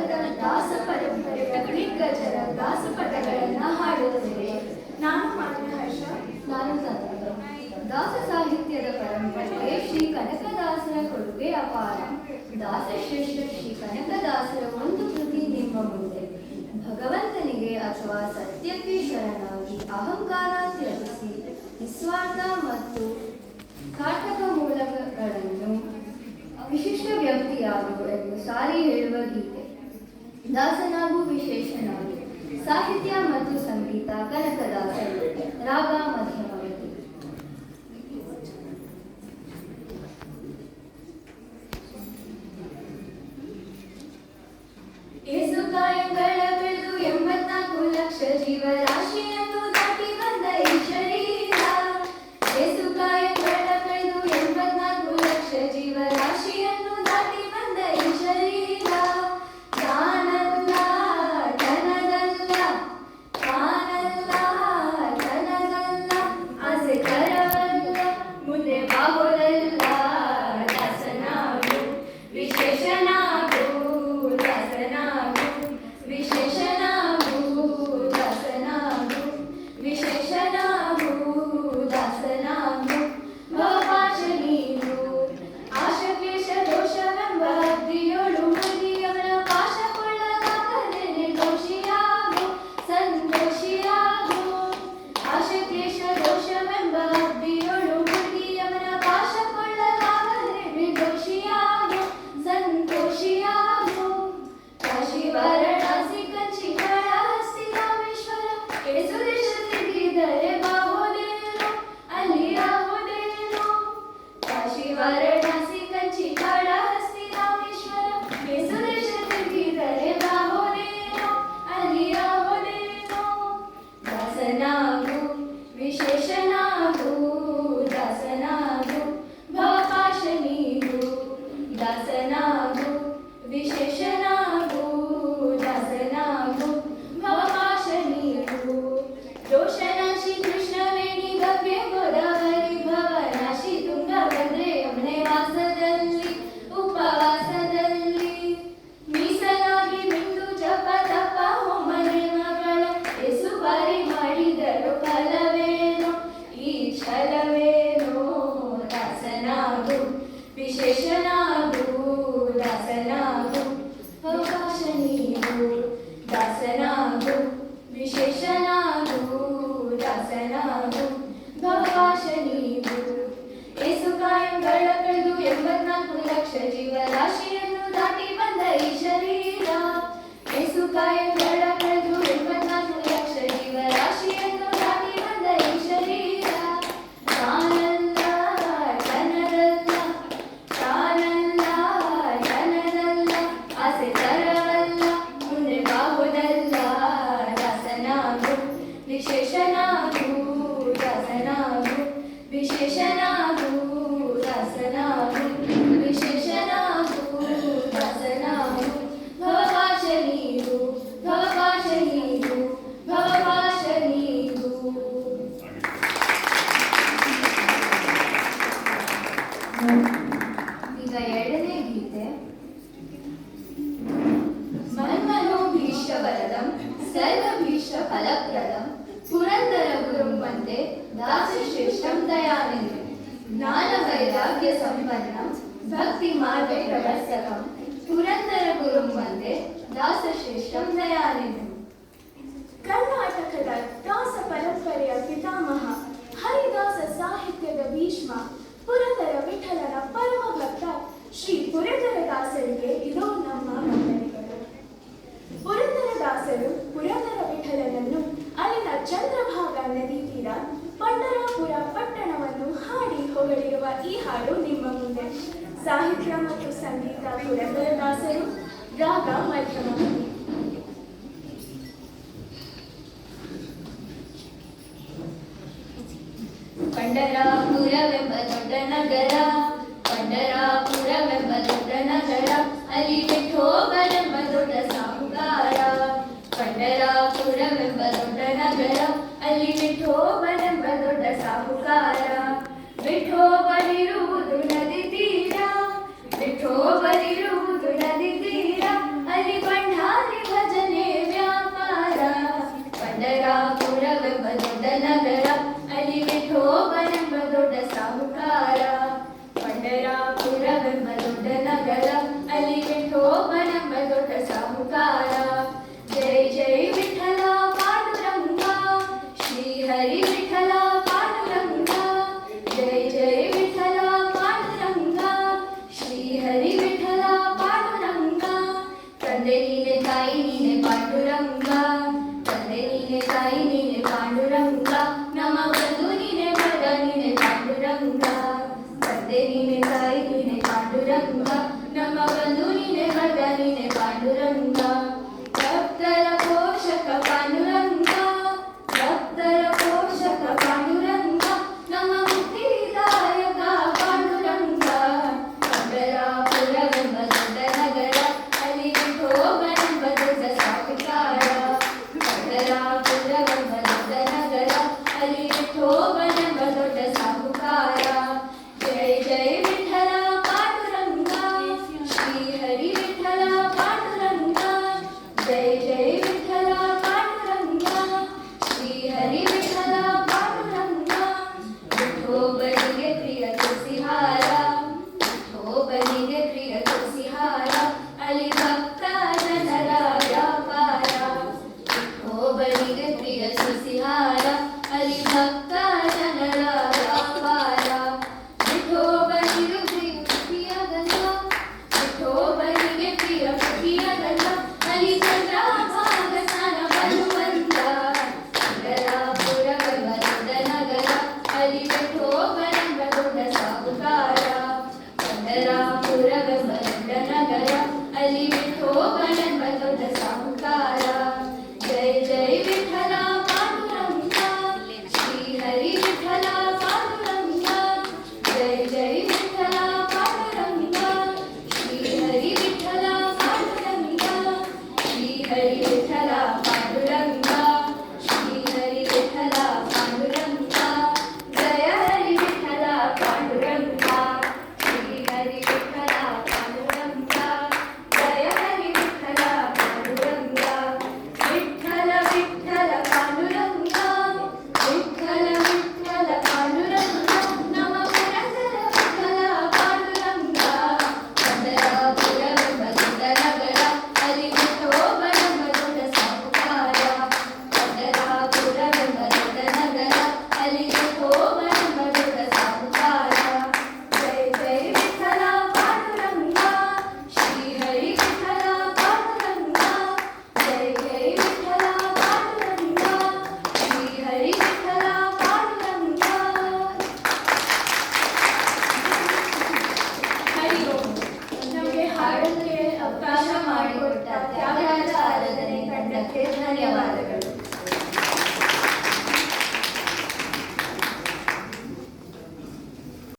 ಕರ್ನಾಟಕದ ದಾಸ ಪರಂಪರೆಯ ದಿಗ್ಗಜರ ದಾಸಪದಗಳನ್ನು ಹಾಡುತ್ತೇವೆ. ನಾನು ಮಾನ್ಯ ಹರ್ಷ. ನಾನು ಸಂತಕ. ದಾಸ ಸಾಹಿತ್ಯದ ಪರಂಪರೆಗೆ ಶ್ರೀ ಕನಕದಾಸರ ಕೊಡುಗೆ ಅಪಾರ. ದಾಸಶ್ರೇಷ್ಠ ಶ್ರೀ ಕನಕದಾಸರ ಒಂದು ಕೃತಿ ನಿಮ್ಮ ಮುಂದೆ. ಭಗವಂತನಿಗೆ ಅಥವಾ ಸತ್ಯಕ್ಕೆ ಶರಣಾಗಿ ಅಹಂಕಾರ ತ್ಯಜಿಸಿ ನಿಸ್ವಾರ್ಥ ಮತ್ತು ಸಾರ್ಥಕ ಮೂಲಗಳನ್ನು ವಿಶಿಷ್ಟ ವ್ಯಕ್ತಿಯಾಗು ಎಂದು ಸಾರಿ ಹೇಳುವ ಗೀತೆ. ದಾಸನಾಗು ವಿಶೇಷನಾಗು. ಸಾಹಿತ್ಯ ಮತ್ತು ಸಂಗೀತ ಕನಕದಾಸರು. ರಾಗ ಮಧ್ಯಮವತಿ. ಏಸುಕಾಯಗಳ ಬೆಳೆದು 84 ಲಕ್ಷ ಜೀವರಾಶಿಯನ್ನು ದಾಟಿ ಬಂದ ಈ ಶರೀರ. ಏಸುಕಾಯಗಳ ಬೆಳೆದು 84 ಲಕ್ಷ ಜೀವರಾಶಿಯನ್ನು ದಾಟಿ ಬಂದ ಈ ಶರೀರ. ತಾನಲ್ಲ ತನದಲ್ಲ, ತಾನಲ್ಲ ತನದಲ್ಲ, ಆಸೆ ತರವಲ್ಲ, ಮುಂದೆ ಬಾಗೋದಲ್ಲ. ದಾಸನಾಗು ವಿಶೇಷನಾಗು, ದಾಸನಾಗು ವಿಶೇಷನಾಗು, ದಾಸನಾಗು ವಿಶೇಷನಾಗು, ದಾಸನಾಗು. ಭವಪಾಶ ನೀನು ಆಶಕ್ಲೇಶ ದೋಷವೆಂಬ ಅಗ್ನಿಯೋಳು ಮುಗಿಯವರ ಪಾಶಕೊಳ್ಳಲಾಗದೆ ನಿರ್ದೋಷಿಯಾಗು, ಸಂತೋಷಿಯಾಗು. ಆಶಕ್ಲೇಶ ದೋಷವೆಂಬ ಅಗ್ನಿಯೋಳು ಮುಗಿಯವರ ಪಾಶಕೊಳ್ಳಲಾಗದೆ ನಿರ್ದೋಷಿಯಾಗು, ಸಂತೋಷಿಯಾಗು. ಕಾಶಿ ವಾರಣಾಸಿ ಕಂಚಿ ಕಾಳಹಸ್ತಿ ರಾಮೇಶ್ವರ ಏಸು ದೇಶ ತಿರುಗಿದರೆ ಬಾಹುದೇನು ಅಲ್ಲಿ ಆಹುದೇನು. ಕಾಶಿ ವಾರಣಾಸಿ ಕಂಚಿ ಕಾಳಹಸ್ತಿ ರಾಮೇಶ್ವರ ಏಸು ದೇಶ ತಿರುಗಿದರೆ ಬಾಹುದೇನು ಅಲ್ಲಿ ಆಹುದೇನು. ದಾಸನಾಗು ವಿಶೇಷನಾಗು, ದಾಸನಾಗು ಭವಪಾಶ ನೀಗು. ದಾಸನಾಗು ವಿಶೇಷನಾಗು, ದಾಸನಾಗು ಭವಪಾಶ ನೀಗು. ದೋಷನಾಶಿ ಕೃಷ್ಣವೇಣಿ ಗಂಗೆ ಗೋದಾವರಿ ಭವನಾಶಿ ತುಂಗಭದ್ರೆ ಯಮುನೆ ವಾಸದಲ್ಲಿ ಉಪವಾಸದಲ್ಲಿ ಮೀಸಲಾಗಿ ಬಿಂದು ಜಪ ತಪ ಹೋಮ ನೇಮಗಳ ಎಸು ಬಾರಿ ಮಾಡಿದರು ಫಲವೇನೋ ಈ ಛಲವೇನೋ. ದಾಸನಾಗು ವಿಶೇಷನಾಗು, ದಾಸನಾಗು ಅವಕಾಶ ನೀಗು. ದಾಸನಾಗು ವಿಶೇಷನಾಗು, ದಾಸನಾಗು ಅವಕಾಶ ನೀಗು. ಏಸು ಕಾಯಂಗಳ ಕಳೆದು 84 ಲಕ್ಷ ಜೀವರಾಶಿಯನ್ನು ದಾಟಿ ಬಂದ ಈ ಶರೀರ. ಏಸು ಕಾಯಂಗಳ ಕಳೆದು 84 ಲಕ್ಷ ಜೀವರಾಶಿಯನ್ನು ದಾಟಿ ಬಂದ ಈ ಶರೀರ. ತಾನಲ್ಲ ತನದಲ್ಲ, ತಾನಲ್ಲ ತನದಲ್ಲ, ಆಸೆ ತರವಲ್ಲ, ಮುಂದೆ ಬಾಹುದಲ್ಲ. ದಾಸನಾಗು ವಿಶೇಷನಾಗು, ದಾಸನಾಗು ವಿಶೇಷನಾಗು, ದಾಸನಾಗು ವಿಶೇಷನಾಗು, ದಾಸನಾಗು ಭವಪಾಶ ನೀಗು, ಭವಪಾಶ ನೀಗು, ಭವಪಾಶ ನೀಗು. ಈಗ ಎರಡನೇ ಗೀತೆ. ಮನ್ಮನೋ ಭೀಷ್ಟವರದಂ ಸರ್ವಭೀಷ್ಟ ಫಲಪ್ರದಂ ಪುರಂದರ ಗುರುಂ ವಂದೇ ದಾಸಶ್ರೇಷ್ಠಂ ದಯಾನಿಧಿಂ. ಜ್ಞಾನ ವೈರಾಗ್ಯ ಸಂಪನ್ನಂ ಭಕ್ತಿ ಮಾರ್ಗ ಪ್ರವರ್ತಕಂ ಪುರಂದರ ಗುರುಂ ವಂದೇ ದಾಸಶ್ರೇಷ್ಠಂ ದಯಾನಿಧಿಂ. ಕರ್ನಾಟಕದ ದಾಸ ಪರಂಪರೆಯ ಪಿತಾಮಹ, ಹರಿದಾಸ ಸಾಹಿತ್ಯದ ಭೀಷ್ಮ, ಪುರಂದರ ವಿಠಲನ ಪರಮ ಭಕ್ತ ಶ್ರೀ ಪುರಂದರದಾಸರಿಗೆ ಇದೋ ನಮ್ಮ ವಂದನೆಗಳು. ಪುರಂದರದಾಸರು ಪುರಂದರ ವಿಠಲನನ್ನು ಅಲ್ಲಿನ ಚಂದ್ರಭಾಗ ನದಿ ತೀರ ಪಂಡರಾಪುರ ಪಟ್ಟಣವನ್ನು ಹಾಡಿ ಹೊಗಳಿರುವ ಈ ಹಾಡು ನಿಮ್ಮ ಮುಂದೆ. ಸಾಹಿತ್ಯ ಮತ್ತು ಸಂಗೀತ ಪುರಂದರದಾಸರು. ರಾಗ ಮಧ್ಯಮವತಿ. ಪಂಡರಾಪುರವೆಂಬ ದೊಡ್ಡ ನಗರ, ಪಂಡರಾಪುರವೆಂಬ ದೊಡ್ಡ ನಗರ, ಅಲ್ಲಿ ವಿಠೋಬನೆಂಬ ದೊಡ್ಡ ಸಾಹುಕಾರ. ಪಂಡರಾಪುರವೆಂಬ ದೊಡ್ಡ ನಗರ, ಅಲ್ಲಿ ವಿಠೋಬನೆಂಬ ದೊಡ್ಡ ಸಾಹುಕಾರ. ವಿಠೋಬನಿರುವುದು ನದಿ ತೀರ, ವಿಠೋಬನಿರುವುದು ನದಿ ತೀರ, ಅಲ್ಲಿ ಬಂಡ ಸಾಯಿ ನೀನೆ ಪಾಂಡುರಂಗ ನಮ್ಮ ಬಂಧು ನೀನೆ ವರ್ಗ ನೀನೆ ಪಾಂಡುರಂಗ